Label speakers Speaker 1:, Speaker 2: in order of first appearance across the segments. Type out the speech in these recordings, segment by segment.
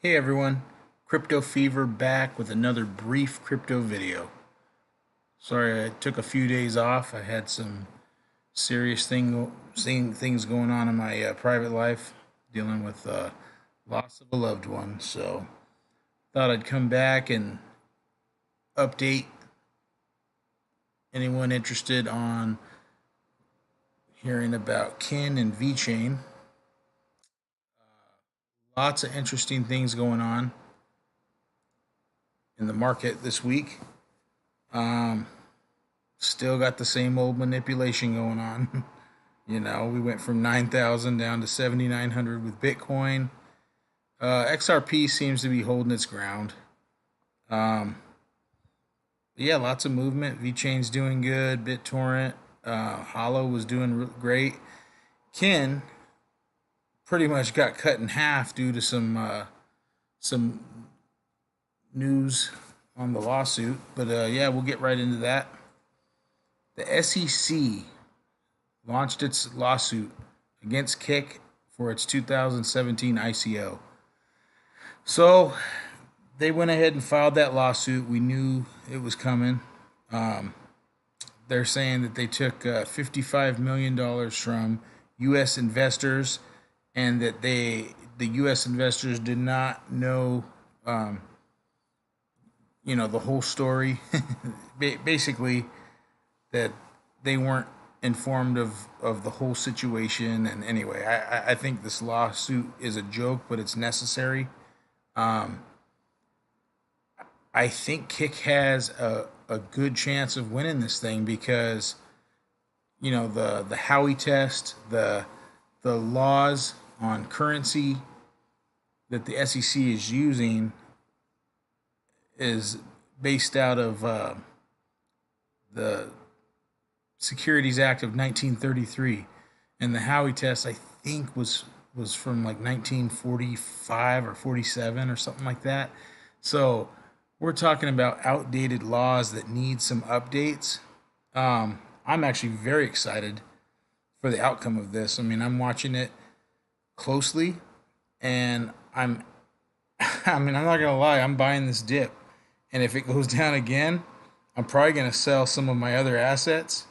Speaker 1: Hey everyone, Crypto Fever back with another brief crypto video. Sorry I took a few days off. I had some serious things going on in my private life, dealing with loss of a loved one. So thought I'd come back and update anyone interested on hearing about KIN and VeChain. Lots of interesting things going on in the market this week. Um, Still got the same old manipulation going on. We went from 9,000 down to 7,900 with Bitcoin. XRP seems to be holding its ground. Um, yeah, lots of movement. VeChain's doing good. BitTorrent, Hollow was doing great. Kin pretty much got cut in half due to some news on the lawsuit. But yeah, we'll get right into that. The SEC launched its lawsuit against KIK for its 2017 ICO. So they went ahead and filed that lawsuit. We knew it was coming. Um, they're saying that they took $55 million from U.S. investors, and that the U.S. investors did not know, the whole story. Basically, that they weren't informed of the whole situation. And anyway, I think this lawsuit is a joke, but it's necessary. Um, I think KIK has a good chance of winning this thing because the Howey test, the laws on currency that the SEC is using is based out of the Securities Act of 1933, and the Howey test I think was from like 1945 or 47 or something like that. So we're talking about outdated laws that need some updates. I'm actually very excited for the outcome of this. I mean, I'm watching it closely, and I mean, I'm not gonna lie, I'm buying this dip, and if it goes down again, I'm probably gonna sell some of my other assets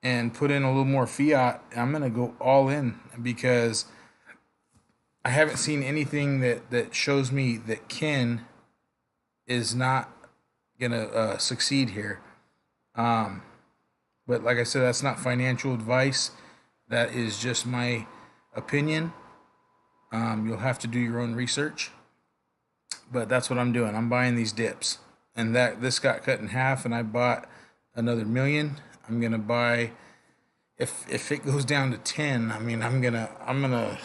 Speaker 1: and put in a little more fiat. I'm gonna go all in because I haven't seen anything that shows me that Ken is not gonna succeed here. Um, but like I said, that's not financial advice. That is just my opinion. You'll have to do your own research, but that's what I'm doing. I'm buying these dips, and that this got cut in half, and I bought another million. I'm gonna buy if it goes down to 10. I mean, I'm gonna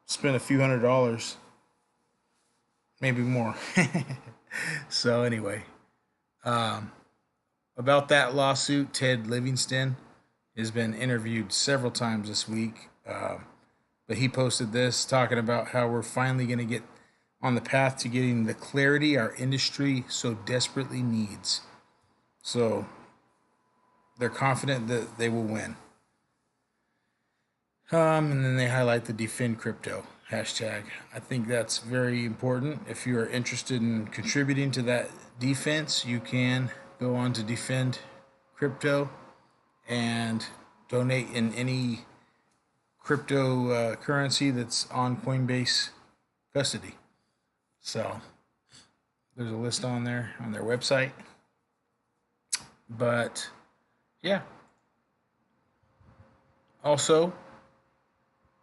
Speaker 1: spend a few $100s, maybe more. So anyway, um, about that lawsuit, Ted Livingston has been interviewed several times this week. But he posted this talking about how we're finally going to get on the path to getting the clarity our industry so desperately needs. So they're confident that they will win. And then they highlight the defend crypto hashtag. I think that's very important. If you are interested in contributing to that defense, you can go on to defend crypto and donate in any cryptocurrency that's on Coinbase custody. So there's a list on there on their website. But yeah, also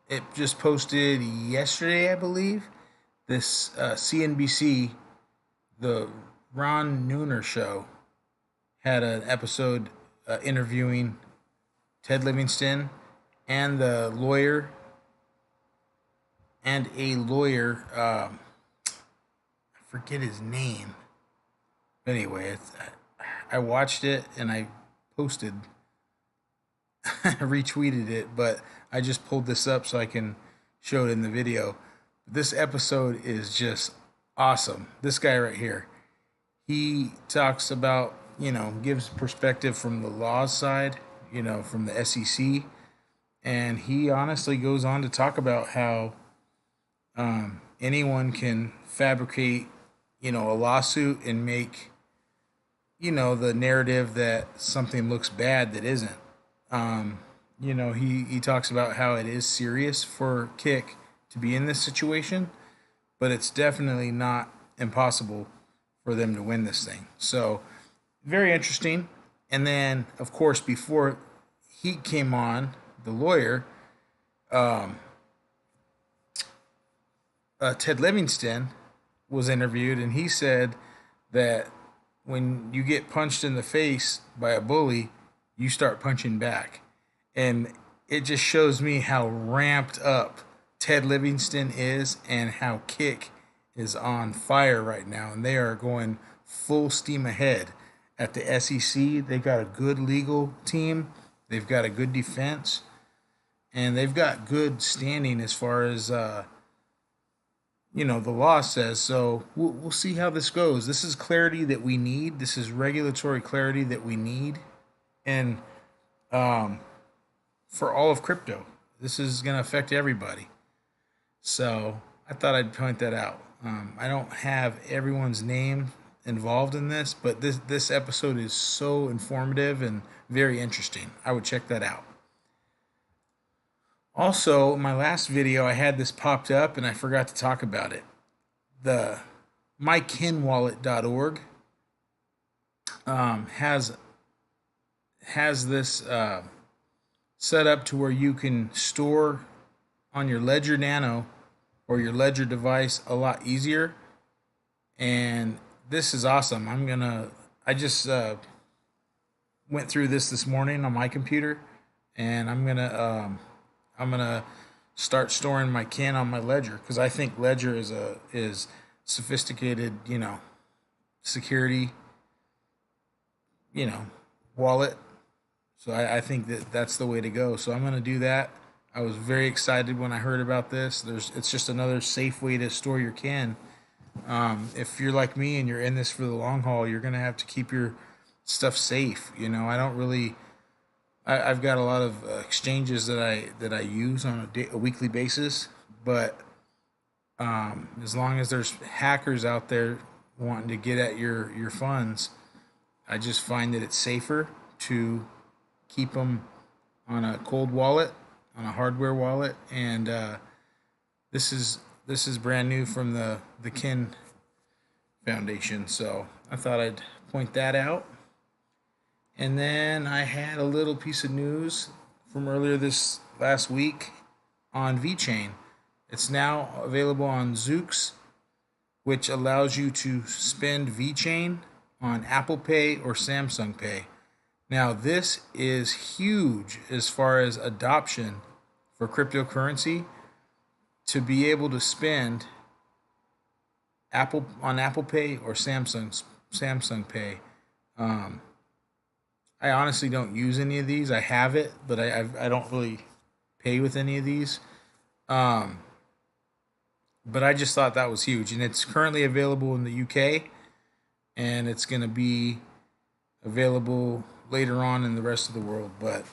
Speaker 1: it just posted yesterday, I believe. This CNBC, the Ron Nooner show, had an episode interviewing Ted Livingston and the lawyer and a lawyer. I forget his name. But anyway, I watched it and I posted, retweeted it, but I just pulled this up so I can show it in the video. This episode is just awesome. This guy right here, he talks about, gives perspective from the law side, from the SEC. And he honestly goes on to talk about how anyone can fabricate, a lawsuit and make, the narrative that something looks bad that isn't. He talks about how it is serious for KIK to be in this situation, but it's definitely not impossible for them to win this thing. So, very interesting. And then, of course, before he came on, the lawyer, Ted Livingston, was interviewed, and he said that when you get punched in the face by a bully, you start punching back. And it just shows me how ramped up Ted Livingston is and how KIK is on fire right now. And they are going full steam ahead at the SEC. They got a good legal team, they've got a good defense, and they've got good standing as far as the law says. So we'll see how this goes. This is clarity that we need. This is regulatory clarity that we need, and for all of crypto, this is going to affect everybody. So I thought I'd point that out. I don't have everyone's name involved in this, but this episode is so informative and very interesting. I would check that out. Also, in my last video, I had this popped up and I forgot to talk about it. The mykinwallet.org has this set up to where you can store on your Ledger Nano or your Ledger device a lot easier. And this is awesome. I just went through this morning on my computer, and I'm gonna start storing my kin on my Ledger, because I think Ledger is sophisticated, security, wallet. So I think that's the way to go. So I'm gonna do that. I was very excited when I heard about this. It's just another safe way to store your kin. If you're like me and you're in this for the long haul, you're gonna have to keep your stuff safe. I don't really. I've got a lot of exchanges that I use on a weekly basis, but as long as there's hackers out there wanting to get at your funds, I just find that it's safer to keep them on a cold wallet, on a hardware wallet. And this is brand new from the Kin Foundation, so I thought I'd point that out. And then I had a little piece of news from earlier this last week on VeChain. It's now available on Zoox, which allows you to spend VeChain on Apple Pay or Samsung Pay. Now, this is huge as far as adoption for cryptocurrency, to be able to spend on Apple Pay or Samsung Pay. I honestly don't use any of these. I have it, but I don't really pay with any of these. But I just thought that was huge, and it's currently available in the UK, and it's going to be available later on in the rest of the world. But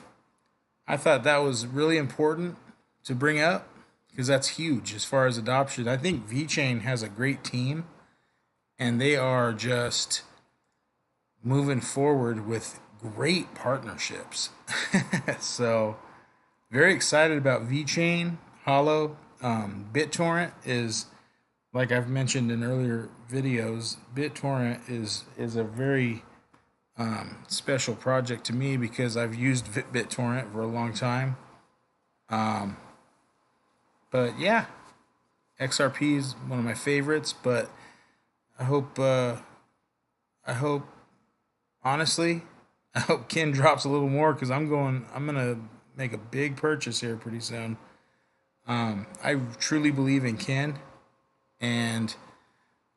Speaker 1: I thought that was really important to bring up, because that's huge as far as adoption. I think VeChain has a great team, and they are just moving forward with great partnerships. So very excited about VeChain, Holo. BitTorrent is, like I've mentioned in earlier videos, BitTorrent is a very special project to me, because I've used BitTorrent for a long time. But yeah, XRP is one of my favorites. But I hope honestly, I hope Kin drops a little more, because I'm gonna make a big purchase here pretty soon. I truly believe in Kin, and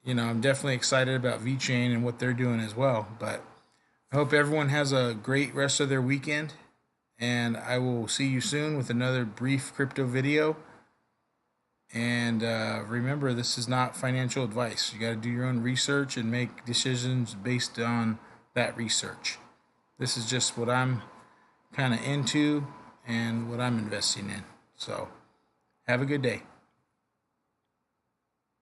Speaker 1: I'm definitely excited about VeChain and what they're doing as well. But I hope everyone has a great rest of their weekend, and I will see you soon with another brief crypto video. And remember, this is not financial advice. You got to do your own research and make decisions based on that research. This is just what I'm kind of into and what I'm investing in. So have a good day.